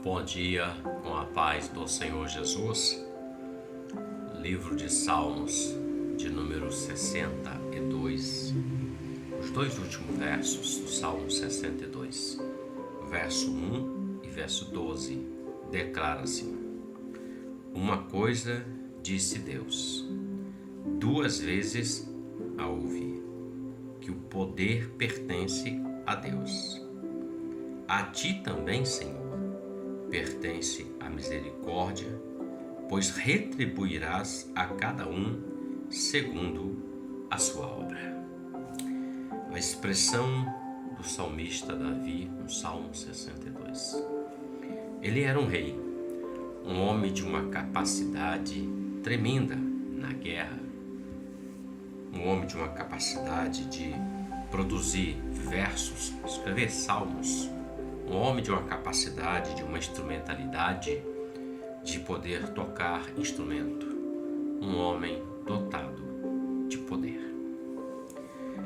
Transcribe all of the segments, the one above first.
Bom dia, com a paz do Senhor Jesus. Livro de Salmos, de número 62. Os dois últimos versos do Salmo 62, verso 1 e verso 12, declara-se: Uma coisa disse Deus, duas vezes a ouvi, que o poder pertence a Deus. A ti também, Senhor, pertence a misericórdia, pois retribuirás a cada um segundo a sua obra. A expressão do salmista Davi no Salmo 62. Ele era um rei, um homem de uma capacidade tremenda na guerra, um homem de uma capacidade de produzir versos, escrever salmos, um homem de uma capacidade, de uma instrumentalidade, de poder tocar instrumento, um homem dotado de poder.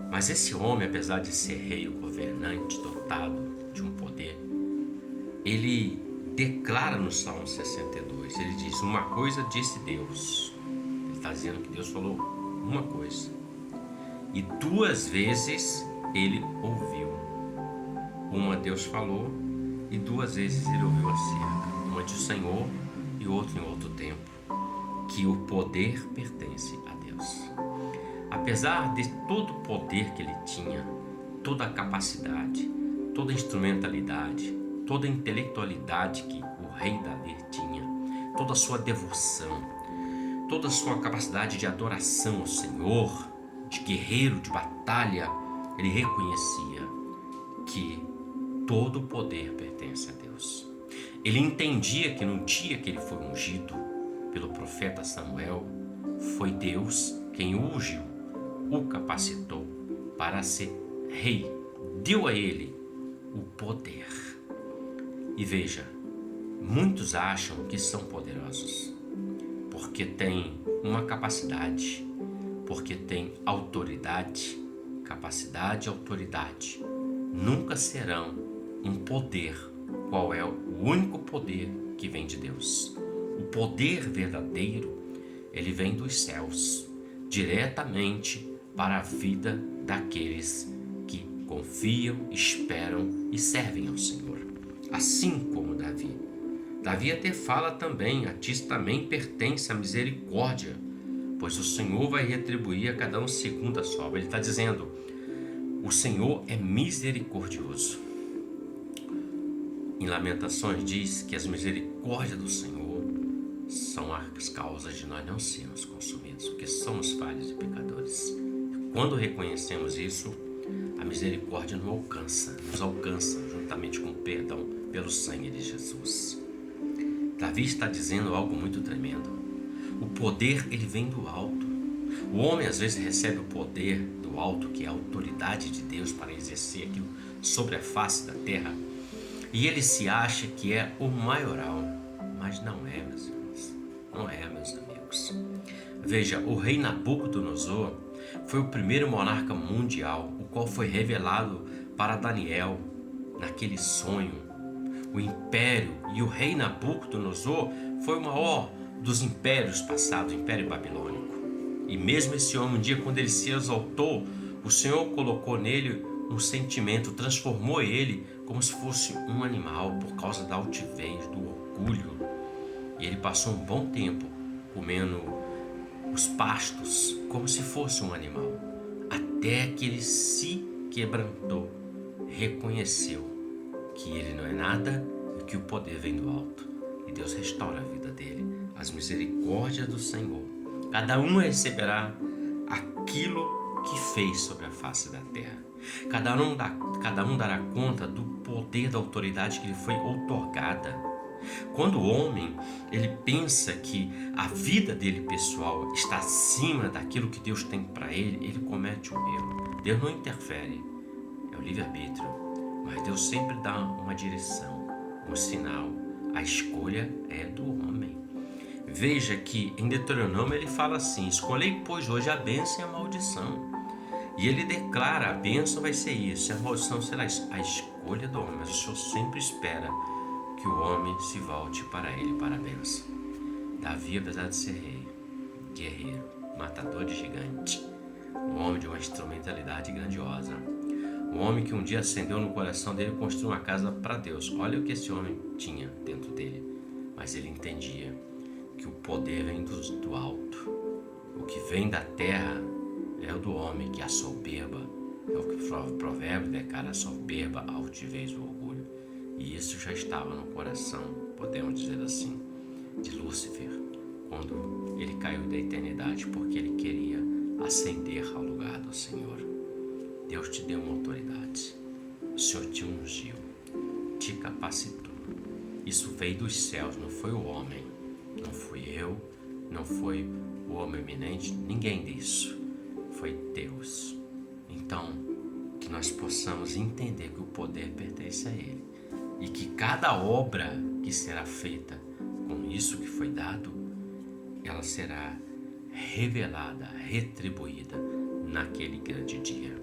Mas esse homem, apesar de ser rei, governante, dotado de um poder, ele declara no Salmo 62, ele diz: uma coisa disse Deus. Ele está dizendo que Deus falou uma coisa, e duas vezes ele ouviu. Uma Deus falou e duas vezes ele ouviu acerca. Uma do Senhor e outra em outro tempo. Que o poder pertence a Deus. Apesar de todo o poder que ele tinha, toda a capacidade, toda a instrumentalidade, toda a intelectualidade que o rei Davi tinha, toda a sua devoção, toda a sua capacidade de adoração ao Senhor, de guerreiro, de batalha, ele reconhecia que todo o poder pertence a Deus. Ele entendia que no dia que ele foi ungido pelo profeta Samuel, foi Deus quem o ungiu, o capacitou para ser rei, deu a ele o poder. E veja, muitos acham que são poderosos porque têm uma capacidade, porque têm autoridade. Capacidade e autoridade nunca serão um poder. Qual é o único poder que vem de Deus? O poder verdadeiro, ele vem dos céus, diretamente para a vida daqueles que confiam, esperam e servem ao Senhor. Assim como Davi. Davi até fala também: a ti também pertence a misericórdia, pois o Senhor vai retribuir a cada um segundo a sua obra. Ele está dizendo: o Senhor é misericordioso. Em Lamentações diz que as misericórdias do Senhor são as causas de nós não sermos consumidos, porque somos falhos e pecadores. Quando reconhecemos isso, a misericórdia nos alcança juntamente com o perdão pelo sangue de Jesus. Davi está dizendo algo muito tremendo. O poder, ele vem do alto. O homem às vezes recebe o poder do alto, que é a autoridade de Deus para exercer aquilo sobre a face da terra, e ele se acha que é o maioral, mas não é, meus irmãos, não é, meus amigos. Veja, o rei Nabucodonosor foi o primeiro monarca mundial, o qual foi revelado para Daniel naquele sonho. O império e o rei Nabucodonosor foi o maior dos impérios passados, o Império Babilônico. E mesmo esse homem, um dia quando ele se exaltou, o Senhor colocou nele um sentimento, transformou ele como se fosse um animal por causa da altivez, do orgulho. E ele passou um bom tempo comendo os pastos como se fosse um animal, até que ele se quebrantou, reconheceu que ele não é nada e que o poder vem do alto. E Deus restaura a vida dele. As misericórdias do Senhor, cada um receberá aquilo que fez sobre a face da terra. Cada um dará conta do poder, da autoridade que lhe foi outorgada. Quando o homem, ele pensa que a vida dele pessoal está acima daquilo que Deus tem para ele, ele comete um erro. Deus não interfere, é o livre-arbítrio, mas Deus sempre dá uma direção, um sinal. A escolha é do homem. Veja que em Deuteronômio ele fala assim: escolhei, pois, hoje a bênção e a maldição. E ele declara: a bênção vai ser isso, a maldição será isso. A escolha do homem, mas o Senhor sempre espera que o homem se volte para ele para a bênção. Davi, apesar de ser rei, guerreiro, matador de gigante, um homem de uma instrumentalidade grandiosa, um homem que um dia acendeu no coração dele construir uma casa para Deus. Olha o que esse homem tinha dentro dele, mas ele entendia que o poder vem do alto. O que vem da terra é o do homem, que a soberba, é o que o provérbio declara: a soberba, a altivez, o orgulho. E isso já estava no coração, podemos dizer assim, de Lúcifer, quando ele caiu da eternidade, porque ele queria ascender ao lugar do Senhor. Deus te deu uma autoridade, o Senhor te ungiu, te capacitou. Isso veio dos céus, não foi o homem, não fui eu, não foi o homem eminente, ninguém disso, foi Deus. Então, que nós possamos entender que o poder pertence a Ele e que cada obra que será feita com isso que foi dado, ela será revelada, retribuída naquele grande dia.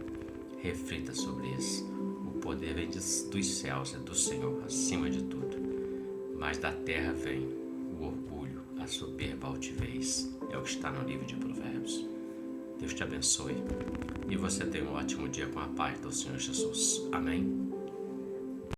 Reflita sobre isso. O poder vem dos céus, é do Senhor, acima de tudo. Mas da terra vem o orgulho, a soberba, a altivez. É o que está no livro de Provérbios. Deus te abençoe e você tenha um ótimo dia com a paz do Senhor Jesus. Amém?